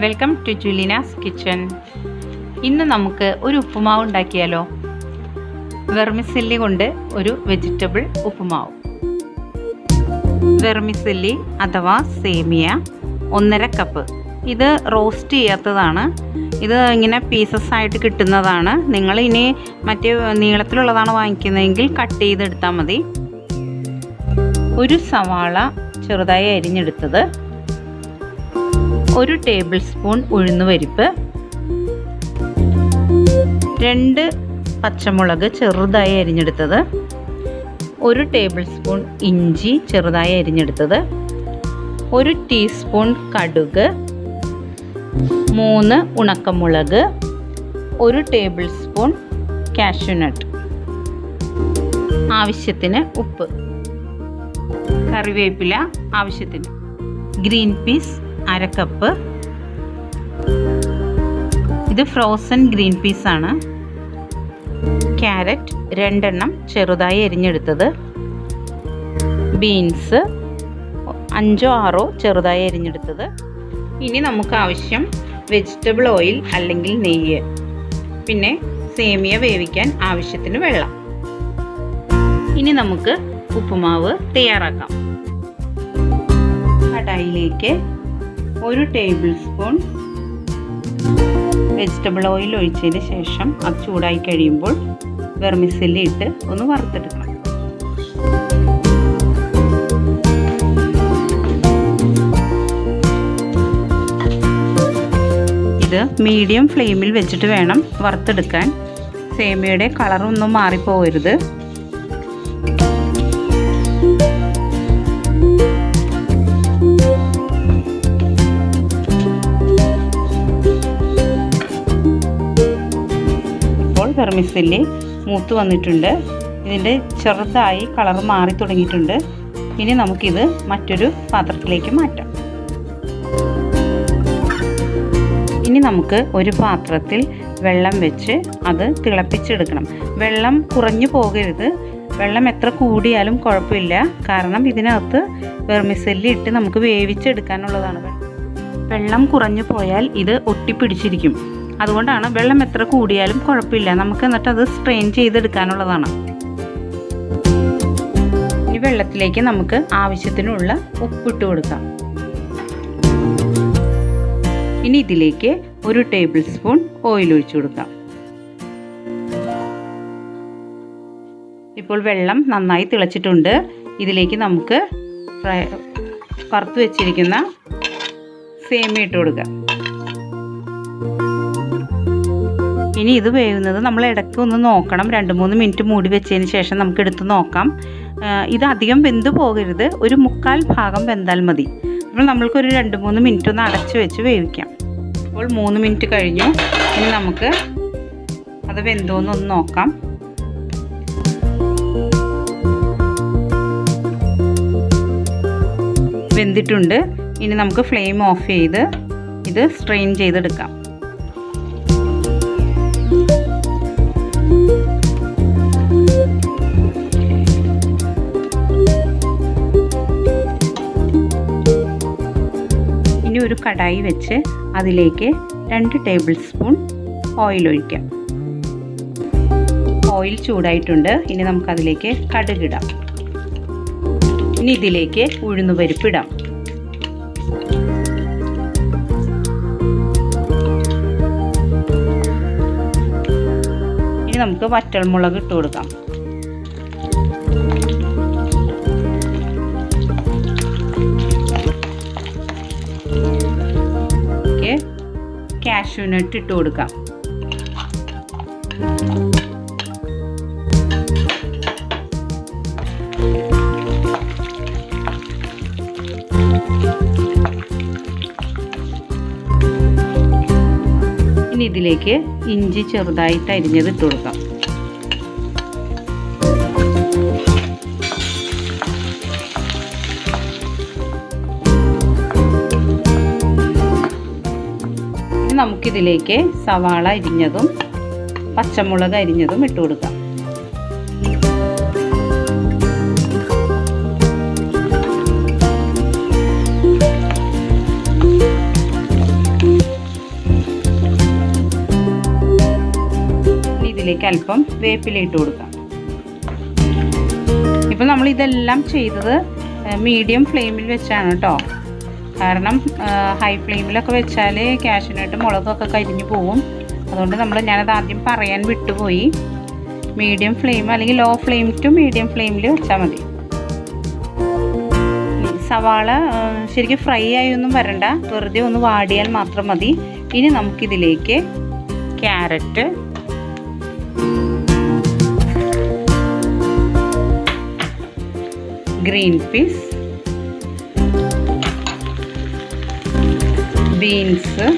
Welcome to Julina's kitchen. ഇന്ന് നമുക്ക് ഒരു ഉപ്പുമാവ് ഉണ്ടാക്കിയാലോ? വെർമിസെല്ലി കൊണ്ട് ഒരു വെജിറ്റബിൾ ഉപ്പുമാവ്. വെർമിസെല്ലി അഥവാ സേമിയ 1.5 കപ്പ്. ഇത് റോസ്റ്റ് ചെയ്യാത്തതാണ്. ഇത് ഇങ്ങനെ പീസസ് ആയിട്ട് കിട്ടുന്നതാണ്. നിങ്ങൾ ഇനി മറ്റേ നീളത്തിലുള്ളതാണ് വാങ്ങിക്കുന്നതെങ്കിൽ കട്ട് ചെയ്തെടുത്താൽ മതി. ഒരു സവാള ചെറുതായി അരിഞ്ഞെടുത്തത്, 1 ടേബിൾ സ്പൂൺ ഉഴുന്നുപരിപ്പ്, 2 പച്ചമുളക് ചെറുതായി അരിഞ്ഞെടുത്തത്, 1 ടേബിൾ സ്പൂൺ ഇഞ്ചി ചെറുതായി അരിഞ്ഞെടുത്തത്, 1 ടീസ്പൂൺ കടുക്, 3 ഉണക്കമുളക്, 1 ടേബിൾ സ്പൂൺ കാഷ്യൂനട്ട്, ആവശ്യത്തിന് ഉപ്പ്, കറിവേപ്പില ആവശ്യത്തിന്, ഗ്രീൻ പീസ് 1/2 കപ്പ്. ഇത് ഫ്രോസൺ ഗ്രീൻ പീസ് ആണ്. ക്യാരറ്റ് 2 എണ്ണം ചെറുതായി അരിഞ്ഞെടുത്തത്, ബീൻസ് 5 6 ചെറുതായി അരിഞ്ഞെടുത്തത്. ഇനി നമുക്ക് ആവശ്യം വെജിറ്റബിൾ ഓയിൽ അല്ലെങ്കിൽ നെയ്യ്, പിന്നെ സേമിയ വേവിക്കാൻ ആവശ്യത്തിന് വെള്ളം. ഇനി നമുക്ക് ഉപ്പുമാവ് തയ്യാറാക്കാം. കടായിലേക്ക് 1 ടേബിൾ സ്പൂൺ വെജിറ്റബിൾ ഓയിൽ ഒഴിച്ചതിന് ശേഷം അത് ചൂടായി കഴിയുമ്പോൾ വെർമിസെല്ലി ഇട്ട് ഒന്ന് വറുത്തെടുക്കണം. ഇത് മീഡിയം ഫ്ലെയിമിൽ വെച്ചിട്ട് വേണം വറുത്തെടുക്കാൻ. സേമിയയുടെ കളറൊന്നും മാറിപ്പോകരുത്. വെർമിസെല്ലി മൂത്ത് വന്നിട്ടുണ്ട്. ഇതിൻ്റെ ചെറുതായി കളർ മാറി തുടങ്ങിയിട്ടുണ്ട്. ഇനി നമുക്കിത് മറ്റൊരു പാത്രത്തിലേക്ക് മാറ്റാം. ഇനി നമുക്ക് ഒരു പാത്രത്തിൽ വെള്ളം വെച്ച് അത് തിളപ്പിച്ചെടുക്കണം. വെള്ളം കുറഞ്ഞു പോകരുത്. വെള്ളം എത്ര കൂടിയാലും കുഴപ്പമില്ല, കാരണം ഇതിനകത്ത് വെർമിസെല്ലി ഇട്ട് നമുക്ക് വേവിച്ചെടുക്കാനുള്ളതാണ്. വെള്ളം കുറഞ്ഞു പോയാൽ ഇത് ഒട്ടിപ്പിടിച്ചിരിക്കും. അതുകൊണ്ടാണ് വെള്ളം എത്ര കൂടിയാലും കുഴപ്പമില്ല. നമുക്ക് എന്നിട്ട് അത് സ്ട്രെയിൻ ചെയ്തെടുക്കാനുള്ളതാണ്. ഈ വെള്ളത്തിലേക്ക് നമുക്ക് ആവശ്യത്തിനുള്ള ഉപ്പിട്ട് കൊടുക്കാം. ഇനി ഇതിലേക്ക് 1 ടേബിൾ സ്പൂൺ ഓയിൽ ഒഴിച്ചു കൊടുക്കാം. ഇപ്പോൾ വെള്ളം നന്നായി തിളച്ചിട്ടുണ്ട്. ഇതിലേക്ക് നമുക്ക് വറുത്ത് വെച്ചിരിക്കുന്ന സേമിയ ഇട്ട് കൊടുക്കാം. ഇനി ഇത് വേവുന്നത് നമ്മൾ ഇടയ്ക്ക് ഒന്ന് നോക്കണം. 2-3 മിനിറ്റ് മൂടി വെച്ചതിന് ശേഷം നമുക്ക് എടുത്ത് നോക്കാം. ഇത് അധികം വെന്ത് പോകരുത്. ഒരു 1/4 ഭാഗം വെന്താൽ മതി. അപ്പോൾ നമ്മൾക്കൊരു 2-3 മിനിറ്റ് ഒന്ന് അടച്ച് വെച്ച് വേവിക്കാം. അപ്പോൾ 3 മിനിറ്റ് കഴിഞ്ഞു. ഇനി നമുക്ക് അത് വെന്തോന്നൊന്ന് നോക്കാം. വെന്തിട്ടുണ്ട്. ഇനി നമുക്ക് ഫ്ലെയിം ഓഫ് ചെയ്ത് ഇത് സ്ട്രെയിൻ ചെയ്തെടുക്കാം. ഇനി ഒരു കടായി വെച്ച് അതിലേക്ക് 2 ടേബിൾ സ്പൂൺ ഓയിൽ ഒഴിക്കാം. ഓയിൽ ചൂടായിട്ടുണ്ട്. ഇനി നമുക്കതിലേക്ക് കടുകിടാം. ഇനി ഇതിലേക്ക് ഉഴുന്നുപരിപ്പിടാം. ഇനി നമുക്ക് വറ്റൽമുളക് ഇട്ട് കൊടുക്കാം. കാഷ്യൂനട്ട് ഇട്ട് കൊടുക്കാം. ഇനി ഇതിലേക്ക് ഇഞ്ചി ചെറുതായിട്ട് അരിഞ്ഞത് ഇട്ട് കൊടുക്കാം. നമുക്കിതിലേക്ക് സവാള അരിഞ്ഞതും പച്ചമുളക് അരിഞ്ഞതും ഇട്ട് കൊടുക്കാം. ഇതിലേക്ക് അല്പം വേപ്പില ഇട്ട് കൊടുക്കാം. ഇപ്പോൾ നമ്മൾ ഇതെല്ലാം ചെയ്തത് മീഡിയം ഫ്ലെയിമിൽ വെച്ചാണ് കേട്ടോ. കാരണം ഹൈ ഫ്ലെയിമിലൊക്കെ വെച്ചാൽ കാഷ്യൂനട്ട് മുളകൊക്കെ കരിഞ്ഞു പോവും. അതുകൊണ്ട് ഞാനത് ആദ്യം പറയാൻ വിട്ടുപോയി. മീഡിയം ഫ്ലെയിം അല്ലെങ്കിൽ ലോ ഫ്ലെയിം ടു മീഡിയം ഫ്ലെയിമിൽ വെച്ചാൽ മതി. സവാള ശരിക്കും ഫ്രൈ ആയൊന്നും വരണ്ട, വെറുതെ ഒന്ന് വാടിയാൽ മാത്രം മതി. ഇനി നമുക്കിതിലേക്ക് ക്യാരറ്റ്, ഗ്രീൻ പീസ്, ബീൻസ്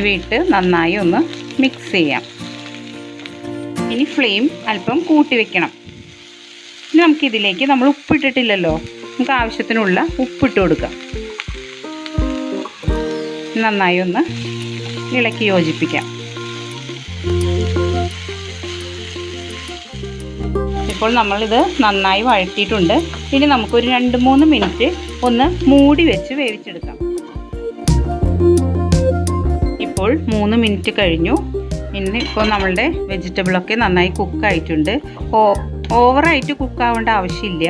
ഇവയിട്ട് നന്നായി ഒന്ന് മിക്സ് ചെയ്യാം. ഇനി ഫ്ലെയിം അല്പം കൂട്ടി വെക്കണം. ഇനി നമുക്കിതിലേക്ക് നമ്മൾ ഉപ്പിട്ടിട്ടില്ലല്ലോ, നമുക്ക് ആവശ്യത്തിനുള്ള ഉപ്പിട്ട് കൊടുക്കാം. നന്നായി ഒന്ന് ഇളക്കി യോജിപ്പിക്കാം. ഇപ്പോൾ നമ്മളിത് നന്നായി വഴറ്റിയിട്ടുണ്ട്. ഇനി നമുക്കൊരു 2-3 മിനിറ്റ് ഒന്ന് മൂടി വെച്ച് വേവിച്ചെടുക്കാം. ഇപ്പോൾ 3 മിനിറ്റ് കഴിഞ്ഞു. ഇപ്പോൾ നമ്മളുടെ വെജിറ്റബിളൊക്കെ നന്നായി കുക്കായിട്ടുണ്ട്. ഓവറായിട്ട് കുക്കാവേണ്ട ആവശ്യമില്ല.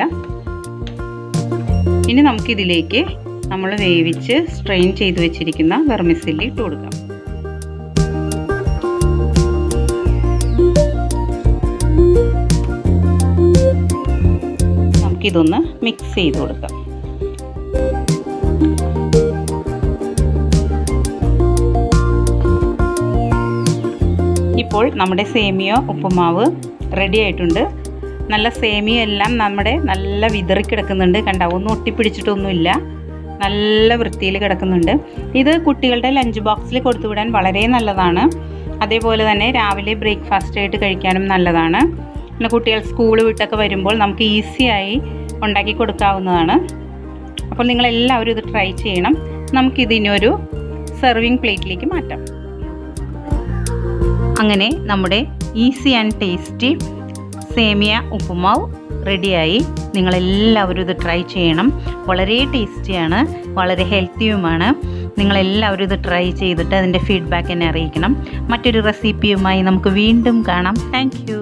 ഇനി നമുക്കിതിലേക്ക് നമ്മൾ വേവിച്ച് സ്ട്രെയിൻ ചെയ്ത് വെച്ചിരിക്കുന്ന വെർമിസെല്ലി ഇട്ട് കൊടുക്കാം. നമുക്കിതൊന്ന് മിക്സ് ചെയ്ത് കൊടുക്കാം. ഇപ്പോൾ നമ്മുടെ സേമിയ ഉപ്പുമാവ് റെഡി ആയിട്ടുണ്ട്. നല്ല സേമിയ എല്ലാം നല്ല വിതറി കിടക്കുന്നുണ്ട്. കണ്ട, ഒന്നും ഒട്ടിപ്പിടിച്ചിട്ടൊന്നുമില്ല, നല്ല വൃത്തിയിൽ കിടക്കുന്നുണ്ട്. ഇത് കുട്ടികളുടെ ലഞ്ച് ബോക്സിൽ കൊടുത്തുവിടാൻ വളരെ നല്ലതാണ്. അതേപോലെ തന്നെ രാവിലെ ബ്രേക്ക്ഫാസ്റ്റ് ആയിട്ട് കഴിക്കാനും നല്ലതാണ്. പിന്നെ കുട്ടികൾ സ്കൂൾ വിട്ടൊക്കെ വരുമ്പോൾ നമുക്ക് ഈസിയായി ഉണ്ടാക്കി കൊടുക്കാവുന്നതാണ്. അപ്പോൾ നിങ്ങളെല്ലാവരും ഇത് ട്രൈ ചെയ്യണം. നമുക്കിതിനൊരു സെർവിങ് പ്ലേറ്റിലേക്ക് മാറ്റാം. അങ്ങനെ നമ്മുടെ ഈസി ആൻഡ് ടേസ്റ്റി സേമിയ ഉപ്പുമാവ് റെഡിയായി. നിങ്ങളെല്ലാവരും ഇത് ട്രൈ ചെയ്യണം. വളരെ ടേസ്റ്റിയാണ്, വളരെ ഹെൽത്തിയുമാണ്. നിങ്ങളെല്ലാവരും ഇത് ട്രൈ ചെയ്തിട്ട് അതിൻ്റെ ഫീഡ്ബാക്ക് എന്നെ അറിയിക്കണം. മറ്റൊരു റെസിപ്പിയുമായി നമുക്ക് വീണ്ടും കാണാം. Thank you.